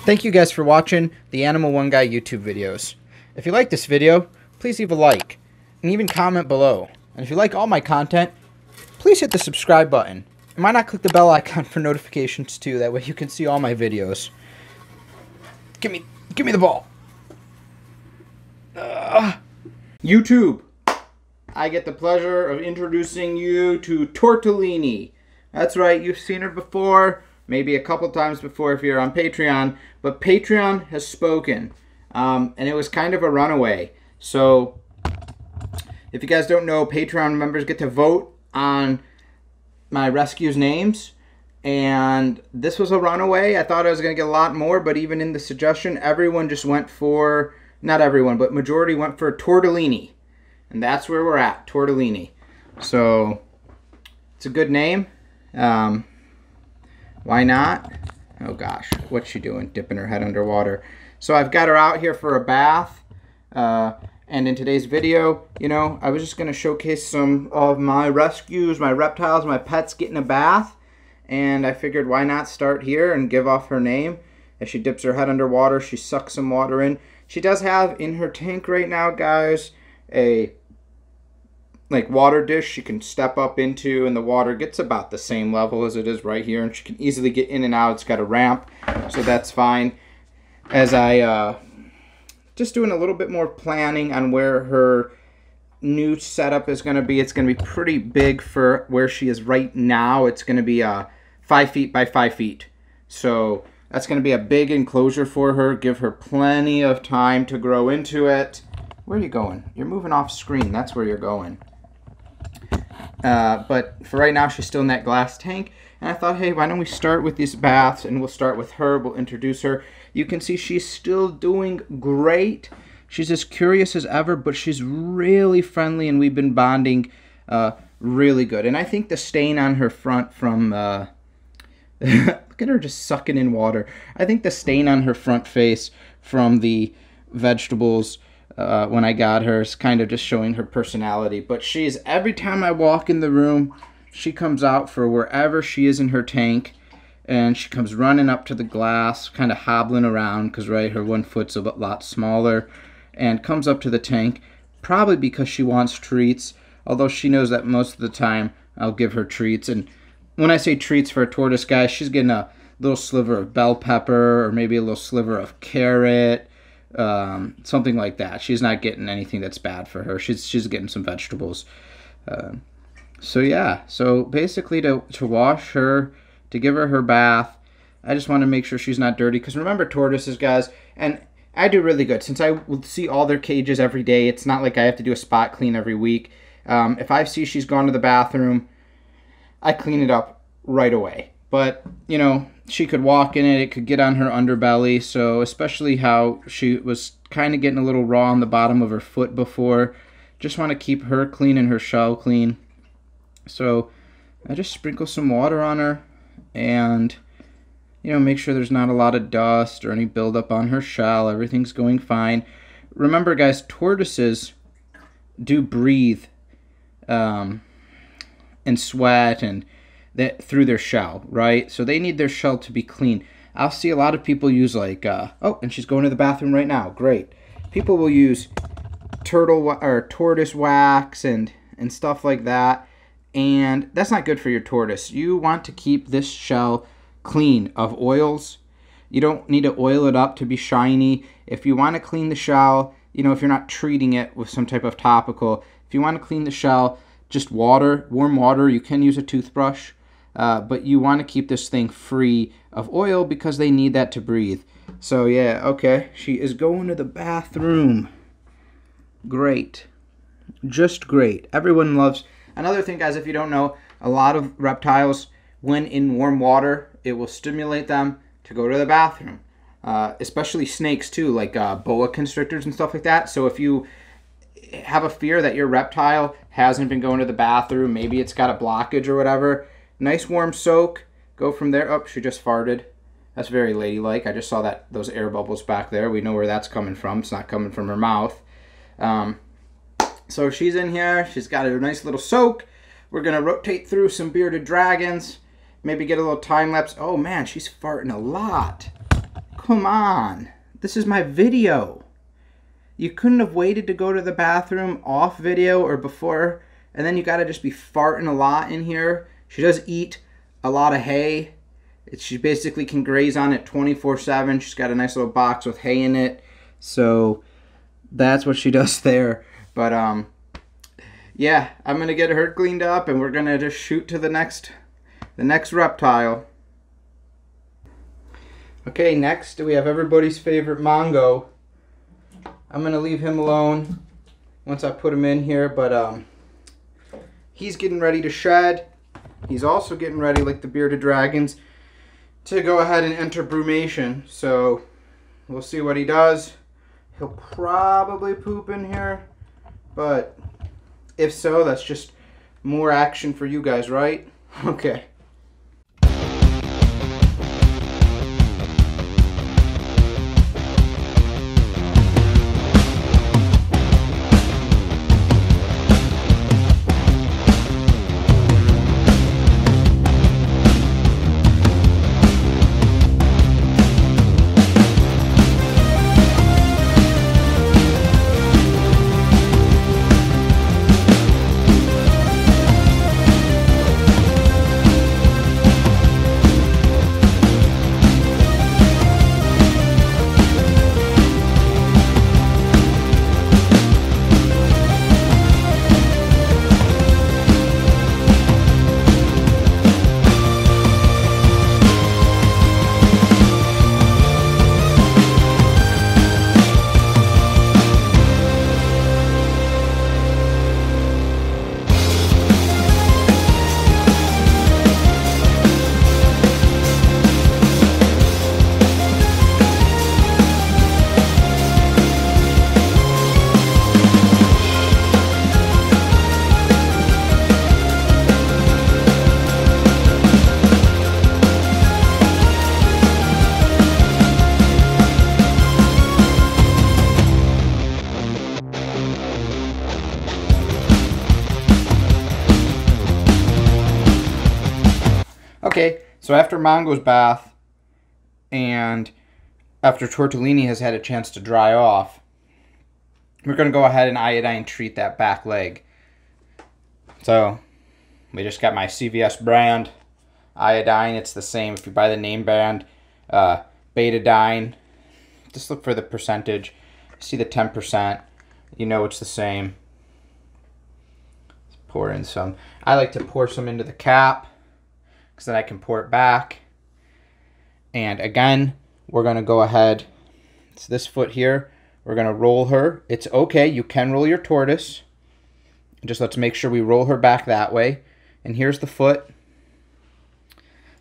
Thank you guys for watching the Animal One Guy YouTube videos. If you like this video, please leave a like and even comment below. And if you like all my content, please hit the subscribe button. And why not click the bell icon for notifications too? That way you can see all my videos. Give me the ball. YouTube. I get the pleasure of introducing you to Tortellini. That's right, you've seen her before, maybe a couple times before if you're on Patreon, but Patreon has spoken, and it was kind of a runaway. So, if you guys don't know, Patreon members get to vote on my rescues' names, and this was a runaway. I thought I was going to get a lot more, but even in the suggestion, everyone just went for, not everyone, but majority went for Tortellini. And that's where we're at, Tortellini. So, it's a good name. Why not? Oh gosh, what's she doing? Dipping her head underwater. So I've got her out here for a bath. And in today's video, you know, I was just going to showcase some of my rescues, my reptiles, my pets getting a bath. And I figured why not start here and give off her name. As she dips her head underwater, she sucks some water in. She does have in her tank right now, guys, a water dish she can step up into, and the water gets about the same level as it is right here, and she can easily get in and out. It's got a ramp, so that's fine. As I just doing a little bit more planning on where her new setup is going to be. It's going to be pretty big for where she is right now. It's going to be 5 feet by 5 feet, so that's going to be a big enclosure for her. Give her plenty of time to grow into it. Where are you going? You're moving off screen. That's where you're going. But for right now, she's still in that glass tank. And I thought, hey, why don't we start with these baths? And we'll start with her. We'll introduce her. You can see she's still doing great. She's as curious as ever, but she's really friendly. And we've been bonding really good. And I think the stain on her front from... look at her just sucking in water. I think the stain on her front face from the vegetables... when I got her, is kind of just showing her personality. But she's, every time I walk in the room, she comes out for wherever she is in her tank. And she comes running up to the glass, kind of hobbling around, because, right, her one foot's a lot smaller. And comes up to the tank, probably because she wants treats. Although she knows that most of the time I'll give her treats. And when I say treats for a tortoise, guys, she's getting a little sliver of bell pepper, or maybe a little sliver of carrot. Something like that. She's not getting anything that's bad for her. She's getting some vegetables. So yeah, so basically to wash her, to give her bath, I just want to make sure she's not dirty. Because remember, tortoises, guys, and I do really good. Since I will see all their cages every day, it's not like I have to do a spot clean every week. If I see she's gone to the bathroom, I clean it up right away. But, you know, she could walk in it, it could get on her underbelly, so especially how she was kind of getting a little raw on the bottom of her foot before. Just want to keep her clean and her shell clean. So I just sprinkle some water on her and, you know, make sure there's not a lot of dust or any buildup on her shell. Everything's going fine. Remember, guys, tortoises do breathe and sweat and through their shell, right? So they need their shell to be clean. I'll see a lot of people use like, oh, and she's going to the bathroom right now. Great. People will use tortoise wax and stuff like that, and that's not good for your tortoise. You want to keep this shell clean of oils. You don't need to oil it up to be shiny. If you want to clean the shell, you know, if you're not treating it with some type of topical, if you want to clean the shell, just water, warm water. You can use a toothbrush. But you want to keep this thing free of oil because they need that to breathe. So yeah, okay. She is going to the bathroom. Great. Just great. Everyone loves... Another thing, guys, if you don't know, a lot of reptiles, when in warm water, it will stimulate them to go to the bathroom. Especially snakes, too, like boa constrictors and stuff like that. So if you have a fear that your reptile hasn't been going to the bathroom, maybe it's got a blockage or whatever... Nice warm soak. Go from there. Oh, she just farted. That's very ladylike. I just saw those air bubbles back there. We know where that's coming from. It's not coming from her mouth. So she's in here. She's got a nice little soak. We're going to rotate through some bearded dragons. Maybe get a little time lapse. Oh man, she's farting a lot. come on. This is my video. You couldn't have waited to go to the bathroom off video or before, and then you gotta just be farting a lot in here. She does eat a lot of hay. She basically can graze on it 24/7. She's got a nice little box with hay in it. So that's what she does there. But yeah, I'm gonna get her cleaned up and we're gonna just shoot to the next reptile. Okay, next we have everybody's favorite Mongo. I'm gonna leave him alone once I put him in here, but he's getting ready to shed. He's also getting ready, like the bearded dragons, to go ahead and enter brumation. So we'll see what he does. He'll probably poop in here, but if so, that's just more action for you guys, right? Okay. Okay, so after Mongo's bath and after Tortellini has had a chance to dry off, we're going to go ahead and iodine treat that back leg. So we just got my CVS brand iodine. It's the same if you buy the name brand Betadine. Just look for the percentage. See the 10%. You know it's the same. Let's pour in some. I like to pour some into the cap, because then I can pour it back. And again, we're going to go ahead. It's this foot here. We're going to roll her. It's okay. You can roll your tortoise. Just let's make sure we roll her back that way. And here's the foot.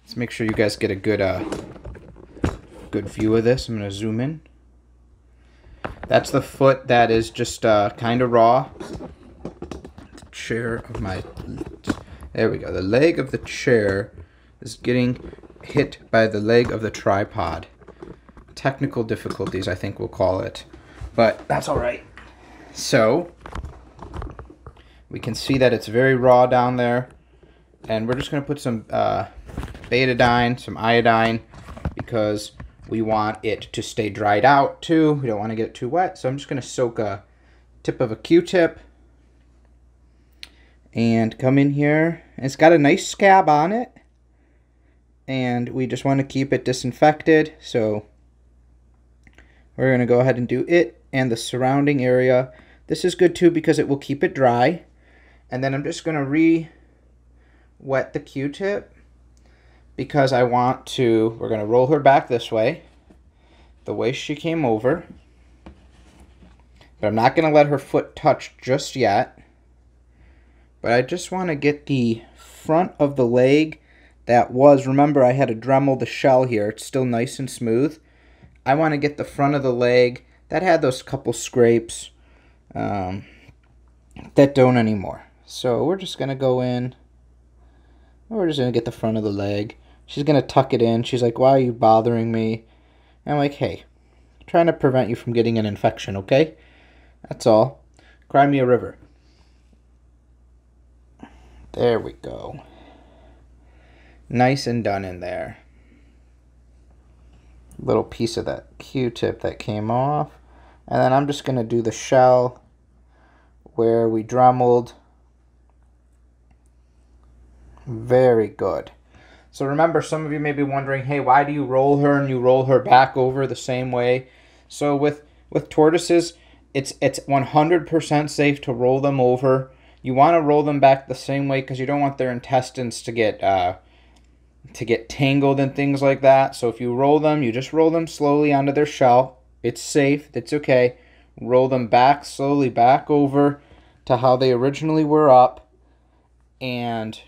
Let's make sure you guys get a good view of this. I'm going to zoom in. That's the foot that is just kind of raw. The chair of my... There we go. The leg of the chair is getting hit by the leg of the tripod. Technical difficulties, I think we'll call it. But that's all right. So we can see that it's very raw down there. And we're just going to put some betadine, some iodine, because we want it to stay dried out too. We don't want to get it too wet. So I'm just going to soak a tip of a Q-tip and come in here. It's got a nice scab on it, and we just want to keep it disinfected. So we're going to go ahead and do it and the surrounding area. This is good too because it will keep it dry. And then I'm just going to re-wet the Q-tip because I want to, we're going to roll her back this way, the way she came over. But I'm not going to let her foot touch just yet. But I just want to get the front of the leg that was, remember I had to Dremel the shell here. It's still nice and smooth. I want to get the front of the leg that had those couple scrapes that don't anymore. So we're just going to go in. We're just going to get the front of the leg. She's going to tuck it in. She's like, why are you bothering me? And I'm like, hey, I'm trying to prevent you from getting an infection, okay? That's all. Cry me a river. There we go. Nice and done in there. little piece of that Q-tip that came off. And then I'm just going to do the shell where we dremeled. Very good. So remember, some of you may be wondering, hey, why do you roll her and you roll her back over the same way? So with tortoises, it's 100% safe to roll them over. You want to roll them back the same way because you don't want their intestines to get tangled and things like that. So if you roll them, you just roll them slowly onto their shell. It's safe. It's okay. Roll them back slowly back over to how they originally were up. And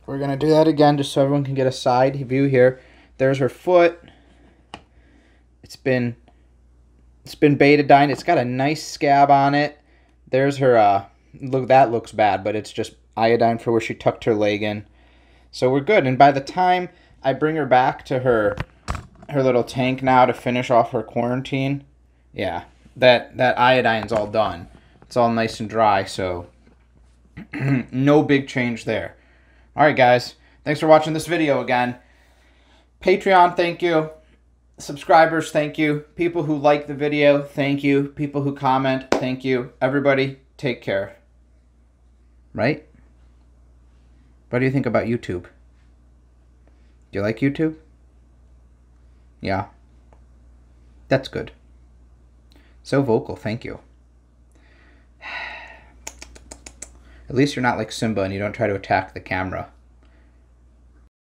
we're going to do that again just so everyone can get a side view here. There's her foot. It's been betadine. It's got a nice scab on it. There's her, look, that looks bad, but it's just iodine for where she tucked her leg in. So we're good. And by the time I bring her back to her little tank now to finish off her quarantine, yeah, that iodine's all done. It's all nice and dry, so no big change there. All right, guys. Thanks for watching this video again. Patreon, thank you. Subscribers, thank you. People who like the video, thank you. People who comment, thank you. Everybody, take care. Right? What do you think about YouTube? Do you like YouTube? Yeah. That's good. So vocal, thank you. At least you're not like Simba and you don't try to attack the camera.